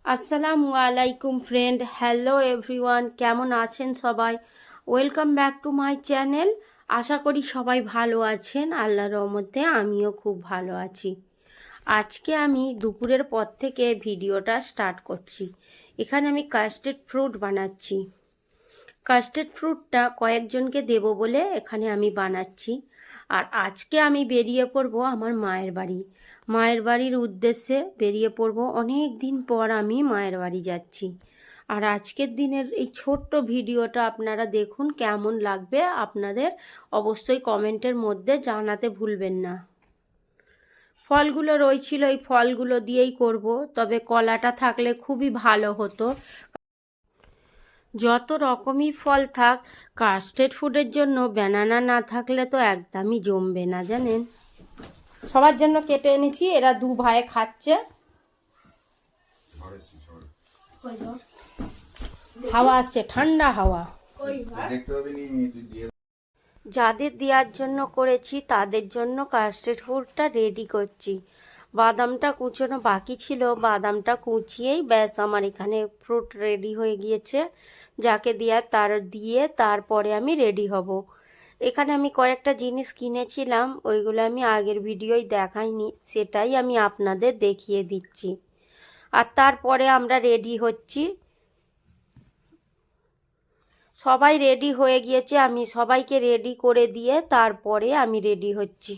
আসসালামু আলাইকুম friend, hello everyone, কেমন আছেন সবাই? Welcome back to my channel. আশা করি সবাই ভালো আছেন, আল্লাহর রহমতে আমিও খুব ভালো আছি। আজকে আমি দুপুরের পর থেকে ভিডিওটা স্টার্ট করছি। এখানে আমি কাস্টার্ড ফ্রুট বানাচ্ছি। কাস্টার্ড ফ্রুটটা কয়েকজনকে দেব বলে এখানে আমি বানাচ্ছি। আর আজকে আমি বেরিয়ে পড়ব আমার মায়ের বাড়ি। মায়ের বাড়ির উদ্দেশ্যে বেরিয়ে পড়ব। অনেক দিন পর আমি মায়ের বাড়ি যাচ্ছি। আর আজকের দিনের এই ছোট্ট ভিডিওটা আপনারা দেখুন, কেমন লাগবে আপনাদের অবশ্যই কমেন্টের মধ্যে জানাতে ভুলবেন না। ফলগুলো রয়েছিল, এই ফলগুলো দিয়েই করব, তবে কলাটা থাকলে খুবই ভালো হতো। যত রকমই ফল থাক, কাস্টার্ড ফুডের জন্য ব্যানানা না থাকলে তো একদমই জমবে না, জানেন। সবার জন্য কেটে এনেছি, এরা দু ভাই খাচ্ছে। হাওয়া আসছে, ঠান্ডা হাওয়া। যাদের দেওয়ার জন্য করেছি তাদের জন্য কাস্টার্ড ফুডটা রেডি করছি। বাদামটা কুচোনো বাকি ছিল, বাদামটা কুচিয়েই ব্যাস আমার এখানে ফ্রুট রেডি হয়ে গিয়েছে। যাকে দেওয়ার তার দিয়ে তারপরে আমি রেডি হব। এখানে আমি কয়েকটা জিনিস কিনেছিলাম, ওইগুলো আমি আগের ভিডিওয় দেখাইনি, সেটাই আমি আপনাদের দেখিয়ে দিচ্ছি। আর তারপরে আমরা রেডি হচ্ছি। সবাই রেডি হয়ে গিয়েছে, আমি সবাইকে রেডি করে দিয়ে তারপরে আমি রেডি হচ্ছি।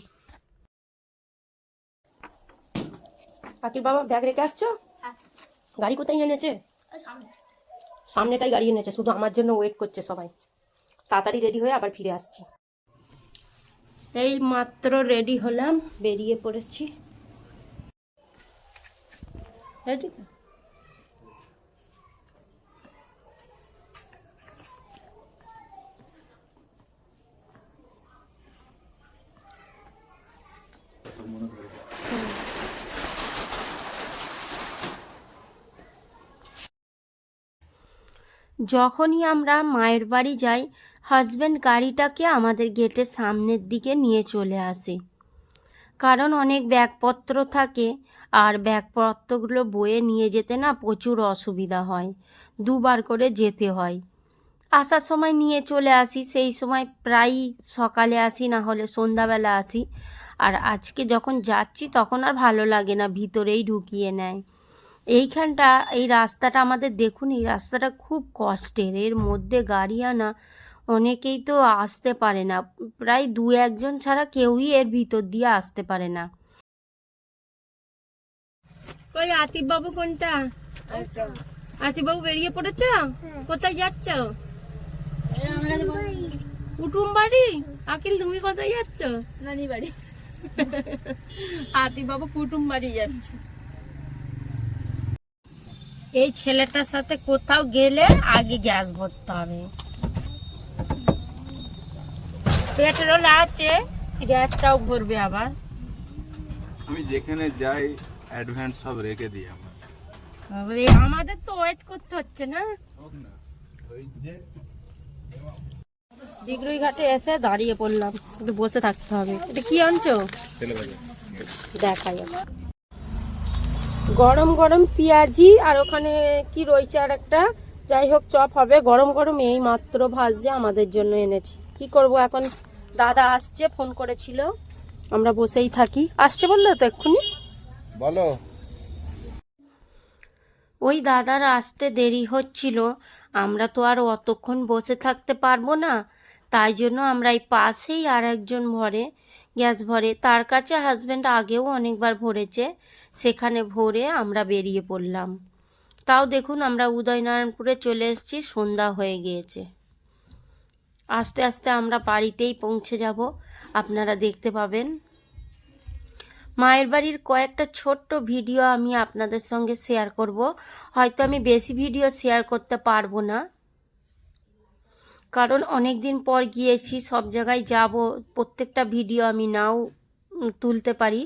আকিল বাবা ব্যাগ রেখে আসছো? গাড়ি কোথায় এনেছে? সামনেটাই গাড়ি এনেছে, শুধু আমার জন্য ওয়েট করছে সবাই। তাড়াতাড়ি রেডি হয়ে আবার ফিরে আসছি। এই মাত্র রেডি হলাম, বেরিয়ে পড়েছি। রেডি? যখনই আমরা মায়ের বাড়ি যাই, হাজব্যান্ড গাড়িটাকে আমাদের গেটের সামনের দিকে নিয়ে চলে আসে। কারণ অনেক ব্যাগপত্র থাকে, আর ব্যাগপত্রগুলো বয়ে নিয়ে যেতে না প্রচুর অসুবিধা হয়, দুবার করে যেতে হয়। আসার সময় নিয়ে চলে আসি, সেই সময় প্রায় সকালে আসি, না হলে সন্ধ্যাবেলা আসি। আর আজকে যখন যাচ্ছি তখন আর ভালো লাগে না, ভিতরেই ঢুকিয়ে নেয়। এইখানটা, এই রাস্তাটা আমাদের দেখুন, এই রাস্তাটা খুব কষ্টের, এর মধ্যে গাড়ি আনা অনেকেই তো আসতে পারে না, প্রায় দু একজন ছাড়া কেউই এর ভিতর দিয়ে আসতে পারে না। কই আতিফ বাবু কোনটা? আতিফ বাবু বেরিয়ে পড়েছ? কোথায় যাচ্ছ? কুটুম বাড়ি। আকিল তুমি কোথায় যাচ্ছ? নানি বাড়ি। আতিফ বাবু কুটুম বাড়ি যাচ্ছে। এই ছেলেটার সাথে কোথাও গেলে আগে গ্যাস ভরতে হবে। পেট্রোল আছে, গ্যাসটাও ভরবে আবার। আমি যেখানে যাই অ্যাডভান্স সব রেখে দিই আমার। আমাদের তো ওয়েট করতে হচ্ছে না। ডিগরুই ঘাটে এসে দাঁড়িয়ে পড়লাম, একটু বসে থাকতে হবে। এটা কি আনছো? দেখাই। গরম গরম পেঁয়াজি, আর ওখানে কি রয়েছে আর একটা, যাই হোক চপ হবে গরম গরম, এই মাত্র ভাজছে, আমাদের জন্য এনেছি। কি করব এখন, দাদা আসছে, ফোন করেছিল, আমরা বসেই থাকি। আসছে বললো তো এক্ষুনি। বলো। ওই দাদার আসতে দেরি হচ্ছিল, আমরা তো আর অতক্ষণ বসে থাকতে পারবো না, তাই জন্য আমরা এই পাশেই আর একজন গ্যাস ভরে, তার কাছে হাজব্যান্ড আগেও অনেকবার ভরেছে, সেখানে ভরে আমরা বেরিয়ে পড়লাম। তাও দেখুন আমরা উদয়নারায়ণপুরে চলে এসেছি, সন্ধ্যা হয়ে গিয়েছে। আস্তে আস্তে আমরা বাড়িতেই পৌঁছে যাব, আপনারা দেখতে পাবেন। মায়ের বাড়ির কয়েকটা ছোট্ট ভিডিও আমি আপনাদের সঙ্গে শেয়ার করব। হয়তো আমি বেশি ভিডিও শেয়ার করতে পারবো না, কারণ অনেক দিন পর গিয়েছি, সব জায়গায় যাব, প্রত্যেকটা ভিডিও আমি নাও তুলতে পারি,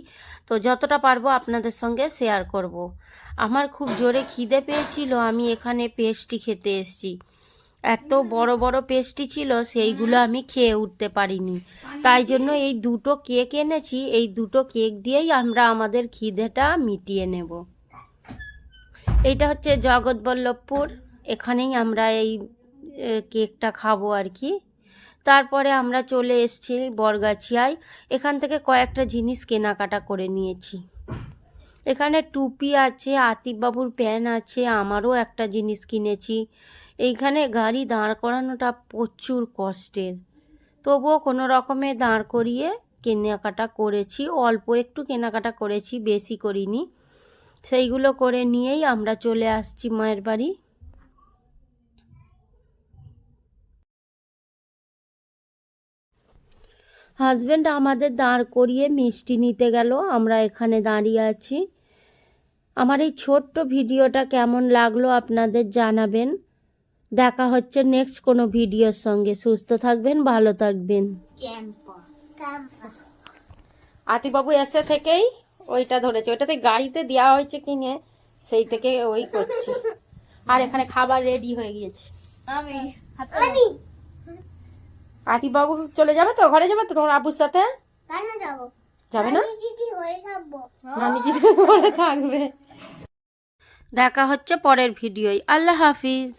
তো যতটা পারবো আপনাদের সঙ্গে শেয়ার করব। আমার খুব জোরে খিদে পেয়েছিল, আমি এখানে পেস্ট্রি খেতে এসেছি। এত বড় বড় পেস্ট্রি ছিল, সেইগুলো আমি খেয়ে উঠতে পারিনি, তাই জন্য এই দুটো কেক এনেছি, এই দুটো কেক দিয়েই আমরা আমাদের খিদেটা মিটিয়ে নেব। এইটা হচ্ছে জগৎবল্লভপুর, এখানেই আমরা এই কেকটা খাবো আর কি। তারপরে আমরা চলে এসেছি বরগাছিয়ায়, এখান থেকে কয়েকটা জিনিস কেনাকাটা করে নিয়েছি। এখানে টুপি আছে, আতিফবাবুর প্যান আছে, আমারও একটা জিনিস কিনেছি। এইখানে গাড়ি দাঁড় করানোটা প্রচুর কষ্টের, তবুও কোনো রকমে দাঁড় করিয়ে কেনাকাটা করেছি। অল্প একটু কেনাকাটা করেছি, বেশি করিনি। সেইগুলো করে নিয়েই আমরা চলে আসছি মায়ের বাড়ি। হাজব্যান্ড আমাদের দাঁড় করিয়ে মিষ্টি নিতে গেল, আমরা এখানে দাঁড়িয়ে আছি। আমার এই ছোট্ট ভিডিওটা কেমন লাগলো আপনাদের জানাবেন। দেখা হচ্ছে নেক্সট কোনো ভিডিওর সঙ্গে। সুস্থ থাকবেন, ভালো থাকবেন। আতিবাবু এসে থেকেই ওইটা ধরেছে, ওইটা সেই গাড়িতে দেওয়া হয়েছে কিনে, সেই থেকে ওই করছে। আর এখানে খাবার রেডি হয়ে গিয়েছে। আতিবাবু চলে যাবে তো, ঘরে যাবে তো তোমার আব্বুর সাথে? যাবে না, নানি জি ঘরে থাকবে। দেখা হচ্ছে পরের ভিডিওয়। আল্লাহ হাফিজ।